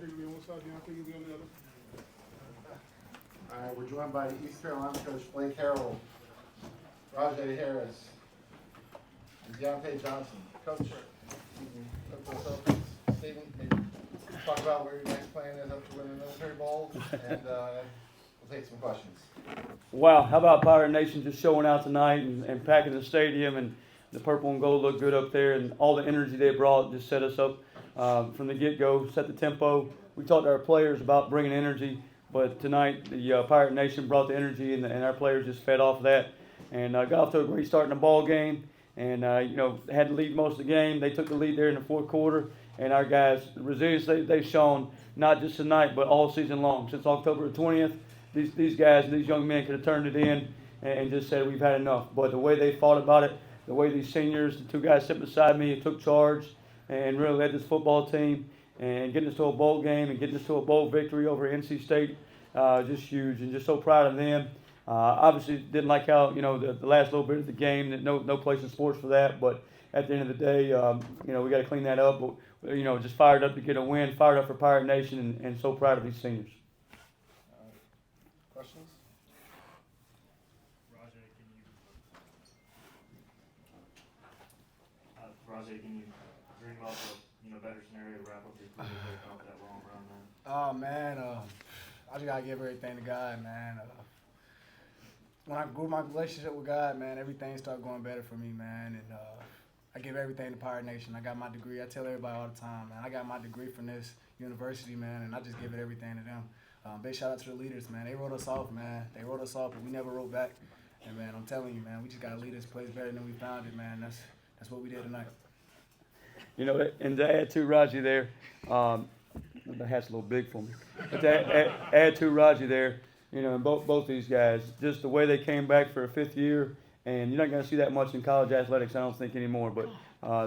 Quigley on one side, Deion Quigley on the other. All right, we're joined by East Carolina coach Blake Harrell, Rahjai Harris, and Deontay Johnson. Coach, Stephen, maybe talk about where your next plan is up to win the military bowls, and we'll take some questions. Wow, how about Pirate Nation just showing out tonight and packing the stadium, and the purple and gold looked good up there, and all the energy they brought just set us up from the get-go, set the tempo. We talked to our players about bringing energy, but tonight the Pirate Nation brought the energy, and our players just fed off of that, and got off to a great start in the ball game, and had to lead most of the game. They took the lead there in the fourth quarter, and our guys, the resilience they've shown, not just tonight, but all season long, since October 20th. These guys, these young men could have turned it in and just said, we've had enough. But the way they fought about it, the way these seniors, the two guys sitting beside me, took charge and really led this football team and getting us to a bowl game and getting us to a bowl victory over NC State, just huge, and just so proud of them. Obviously, didn't like how, the last little bit of the game, that no place in sports for that. But at the end of the day, we got to clean that up. But, just fired up to get a win, fired up for Pirate Nation, and so proud of these seniors. Questions? Rahjai, can you dream up a better scenario to wrap up your career off that long run, man? Oh man, I just gotta give everything to God, man. When I grew my relationship with God, man, everything started going better for me, man. And I give everything to Pirate Nation. I got my degree. I tell everybody all the time, man. I got my degree from this university, man, and I just give it everything to them. Big shout out to the leaders, man. They wrote us off, man. They wrote us off, but we never wrote back. And man, I'm telling you, man, we just gotta lead this place better than we found it, man. That's what we did tonight. And to add to Rahjai there, the hat's a little big for me. But to add to Rahjai there, and both these guys, just the way they came back for a fifth year, and you're not going to see that much in college athletics, I don't think, anymore. But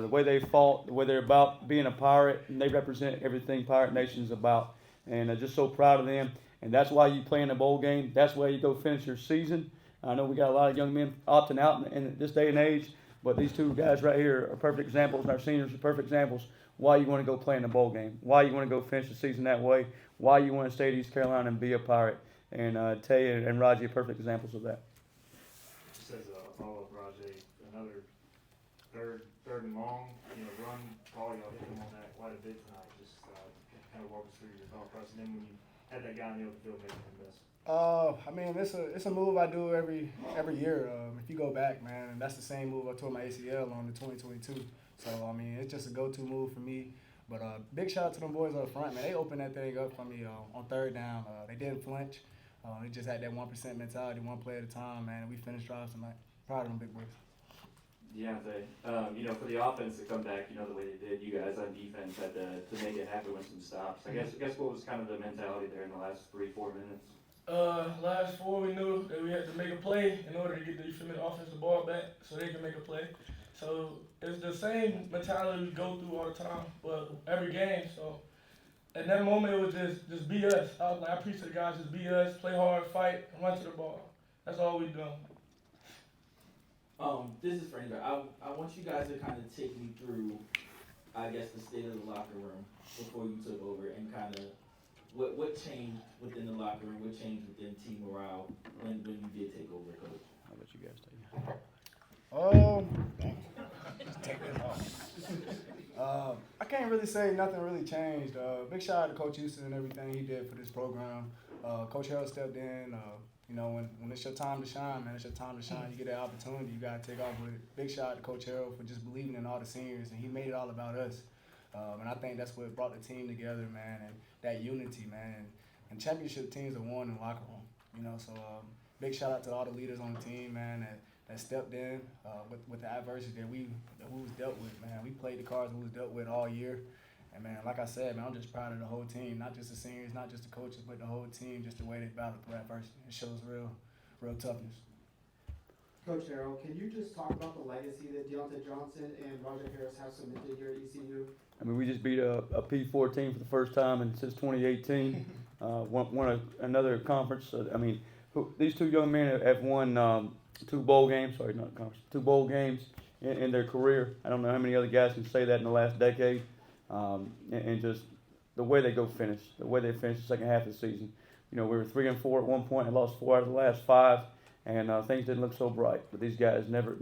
the way they fought, the way they're about being a Pirate, and they represent everything Pirate Nation's about. And just so proud of them. And that's why you play in a bowl game. That's why you go finish your season. I know we got a lot of young men opting out in this day and age, but these two guys right here are perfect examples, and our seniors are perfect examples why you want to go play in a bowl game, why you want to go finish the season that way, why you want to stay at East Carolina and be a Pirate. And Tay and Rahjai are perfect examples of that. Just as a follow-up, Rahjai, another third and long, run, call, y'all hit them on that quite a bit tonight. Just kind of walk us through your thought process. And then when you had that guy in the open field making him miss. I mean, it's a move I do every year. If you go back, man, and that's the same move I tore my ACL on the 2022. So I mean, it's just a go-to move for me. But big shout out to them boys up front, man. They opened that thing up for me on third down. They didn't flinch. They just had that 1% mentality, one play at a time, man. And we finished drives tonight. Proud of them big boys. Deontay, for the offense to come back, the way they did, you guys on defense had to make it happen with some stops. I guess what was kind of the mentality there in the last 3-4 minutes? Last four, we knew that we had to make a play in order to get the offensive ball back so they can make a play. So it's the same mentality we go through all the time, but every game. So at that moment, it was just be us. I preach to the guys, just be us, play hard, fight, and run to the ball. That's all we do. This is for anybody. I want you guys to kind of take me through, I guess, the state of the locker room before you took over, and kind of what changed within the locker room, what changed within team morale when you did take over, Coach. I'll let you guys take it. Just take this off. I can't really say nothing really changed. Big shout out to Coach Houston and everything he did for this program. Coach Harrell stepped in. When it's your time to shine, man, it's your time to shine. You get that opportunity, you got to take off with it. Big shout out to Coach Harrell for just believing in all the seniors, and he made it all about us. And I think that's what brought the team together, man, and that unity, man. And championship teams are won in the locker room, So big shout out to all the leaders on the team, man, that stepped in with the adversity that we was dealt with, man. We played the cards we was dealt with all year. And, man, like I said, man, I'm just proud of the whole team, not just the seniors, not just the coaches, but the whole team, just the way they battled through adversity. It shows real toughness. Coach Harrell, can you just talk about the legacy that Deontay Johnson and Rahjai Harris have cemented here at ECU? I mean, we just beat a P4 team for the first time since 2018. Won another conference. These two young men have won two bowl games. Sorry, not conference. Two bowl games in their career. I don't know how many other guys can say that in the last decade. And just the way they finished the second half of the season. You know, we were 3-4 at one point and lost 4 out of the last 5, and things didn't look so bright. But these guys never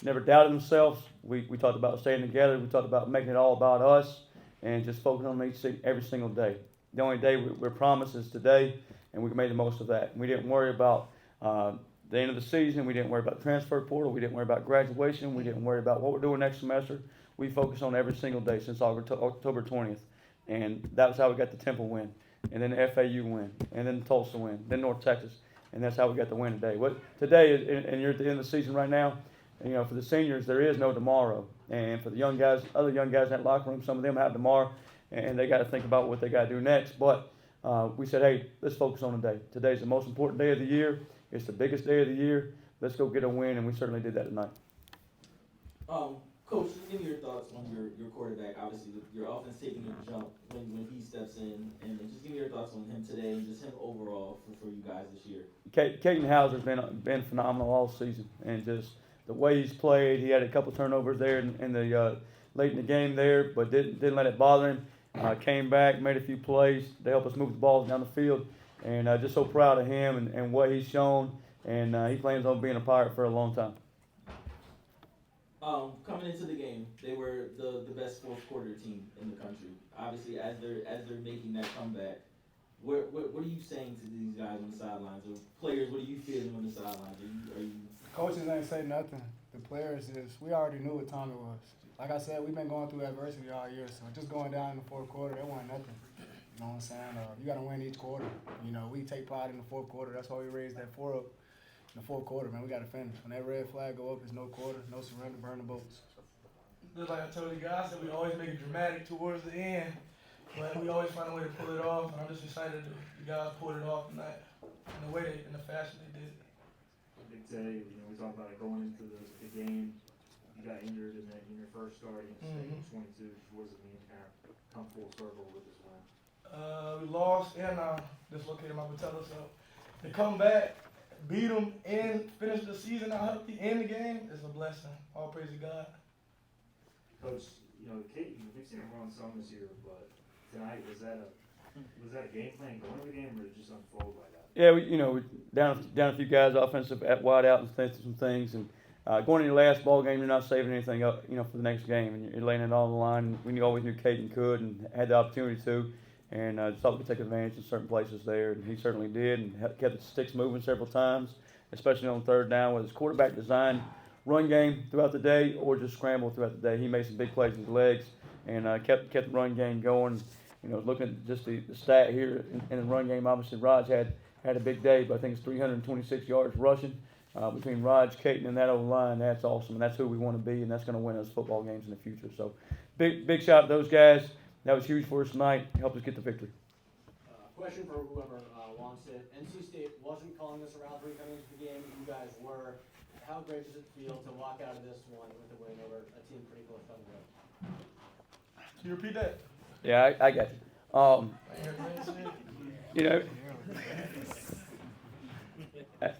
doubted themselves. We talked about staying together. We talked about making it all about us and just focusing on every single day. The only day we're promised is today, and we made the most of that. We didn't worry about the end of the season. We didn't worry about the transfer portal. We didn't worry about graduation. We didn't worry about what we're doing next semester. We focused on every single day since October 20th, and that's how we got the Temple win, and then the FAU win, and then the Tulsa win, then North Texas, and that's how we got the win today. Today is, and you're at the end of the season right now. And, you know, for the seniors, there is no tomorrow, and for the young guys, other young guys in that locker room, some of them have tomorrow, and they got to think about what they got to do next. But we said, hey, let's focus on today. Today's the most important day of the year. It's the biggest day of the year. Let's go get a win, and we certainly did that tonight. Coach, just give me your thoughts on your quarterback. Obviously, your offense taking a jump when he steps in, and just give me your thoughts on him today and just him overall for you guys this year. Caden Hauser's been phenomenal all season, and just the way he's played. He had a couple turnovers there in the late in the game there, but didn't let it bother him. Came back, made a few plays to help us move the ball down the field, and just so proud of him and what he's shown. And he plans on being a Pirate for a long time. Coming into the game, they were the best fourth quarter team in the country. Obviously, as they're making that comeback, what are you saying to these guys on the sidelines, or players? What are you feeling on the sidelines? Are you Coaches ain't say nothing. The players we already knew what time it was. Like I said, we've been going through adversity all year, so just going down in the fourth quarter, that wasn't nothing. You know what I'm saying? You got to win each quarter. You know, we take pride in the fourth quarter. That's why we raised that 4 up in the fourth quarter, man. We got to finish. When that red flag go up, it's no quarter, no surrender, burn the boats. Just like I told you guys, that we always make it dramatic towards the end, but we always find a way to pull it off. And I'm just excited that you guys pulled it off tonight in the way in the fashion they did. Big day, you know, we talked about it going into the game. You got injured in your first start against State 22. What does it mean to kind of come full circle with this win? We lost and dislocated my patella, so to come back, beat them, and finish the season out healthy in the game is a blessing. All praise to God. Coach, you know, we've seen him run some this year, but tonight was that a game plan going to the game, or did it just unfold like that? Yeah, we down a few guys offensive at wide out and some things, and going into your last ball game, you're not saving anything up, you know, for the next game, and you're laying it all on the line. We always knew Caden could and had the opportunity to, and just thought we could take advantage in certain places there, and he certainly did, and kept the sticks moving several times, especially on third down with his quarterback design run game throughout the day or just scramble throughout the day. He made some big plays with his legs and kept the run game going. You know, looking at just the stat here in the run game, obviously Raj had a big day, but I think it's 326 yards rushing between Raj, Caton, and that old line. That's awesome, and that's who we want to be, and that's going to win us football games in the future. So big shout out to those guys. That was huge for us tonight. Helped us get the victory. Question for whoever wants it. NC State wasn't calling this a rivalry coming into the game. You guys were. How great does it feel to walk out of this one with a win over a team pretty close down the road? Can you repeat that? Yeah, I got you. You know,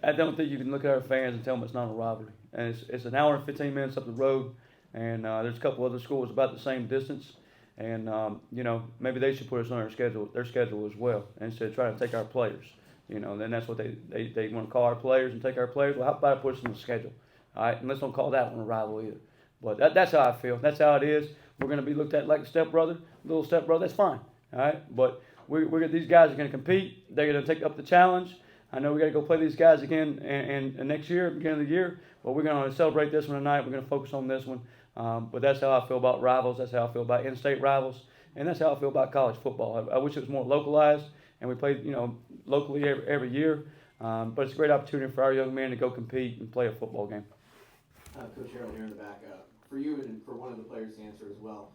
I don't think you can look at our fans and tell them it's not a rivalry. And it's an hour and 15 minutes up the road, and there's a couple other schools about the same distance. And you know, maybe they should put us on their schedule as well, instead of trying to take our players. You know, then that's what they want to call our players and take our players. Well, how about I put us on the schedule? All right, and let's don't call that one a rival either. But that's how I feel. That's how it is. We're going to be looked at like a stepbrother, little stepbrother. That's fine. All right, but these guys are going to compete. They're going to take up the challenge. I know we got to go play these guys again and next year, beginning of the year. But we're going to celebrate this one tonight. We're going to focus on this one. But that's how I feel about rivals. That's how I feel about in-state rivals, and that's how I feel about college football. I wish it was more localized, and we played, you know, locally every year. But it's a great opportunity for our young men to go compete and play a football game. Coach Harrell here in the back. For you and for one of the players to answer as well,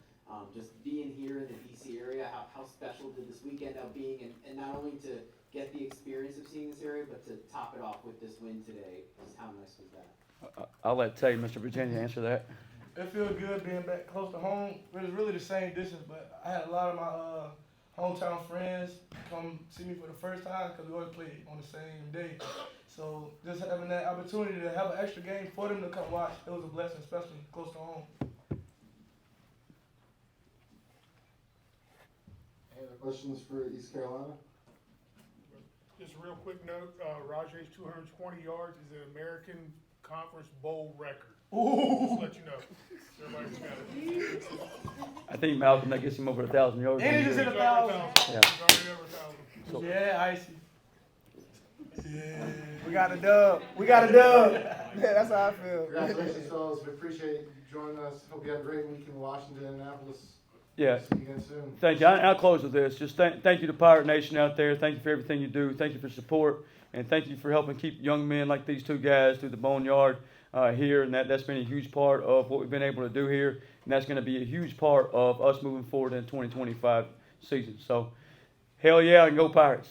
just being here in the D.C. area, how special did this weekend end up being, and not only to get the experience of seeing this area, but to top it off with this win today, just how nice was that? I'll let Mr. Virginia answer that. It feels good being back close to home. It was really the same distance, but I had a lot of my hometown friends come see me for the first time because we always play on the same day. So just having that opportunity to have an extra game for them to come watch, it was a blessing, especially close to home. questions for East Carolina? Just a real quick note, Rahjai's 220 yards is an American Conference Bowl record. Just let you know. Everybody's got it. I think Malcolm, that gets him over 1,000 yards. And he just hit He's 1,000. already Yeah. over 1,000. Yeah, icy. We got a dub. We got a dub. Yeah, that's how I feel. Congratulations, fellas. We appreciate you joining us. Hope you have a great week in Washington, Annapolis. Yeah. See you again soon. Thank you. I'll close with this. Just thank you to Pirate Nation out there. Thank you for everything you do. Thank you for support. And thank you for helping keep young men like these two guys through the boneyard here. And that's been a huge part of what we've been able to do here. And that's going to be a huge part of us moving forward in 2025 season. So, hell yeah, and go Pirates.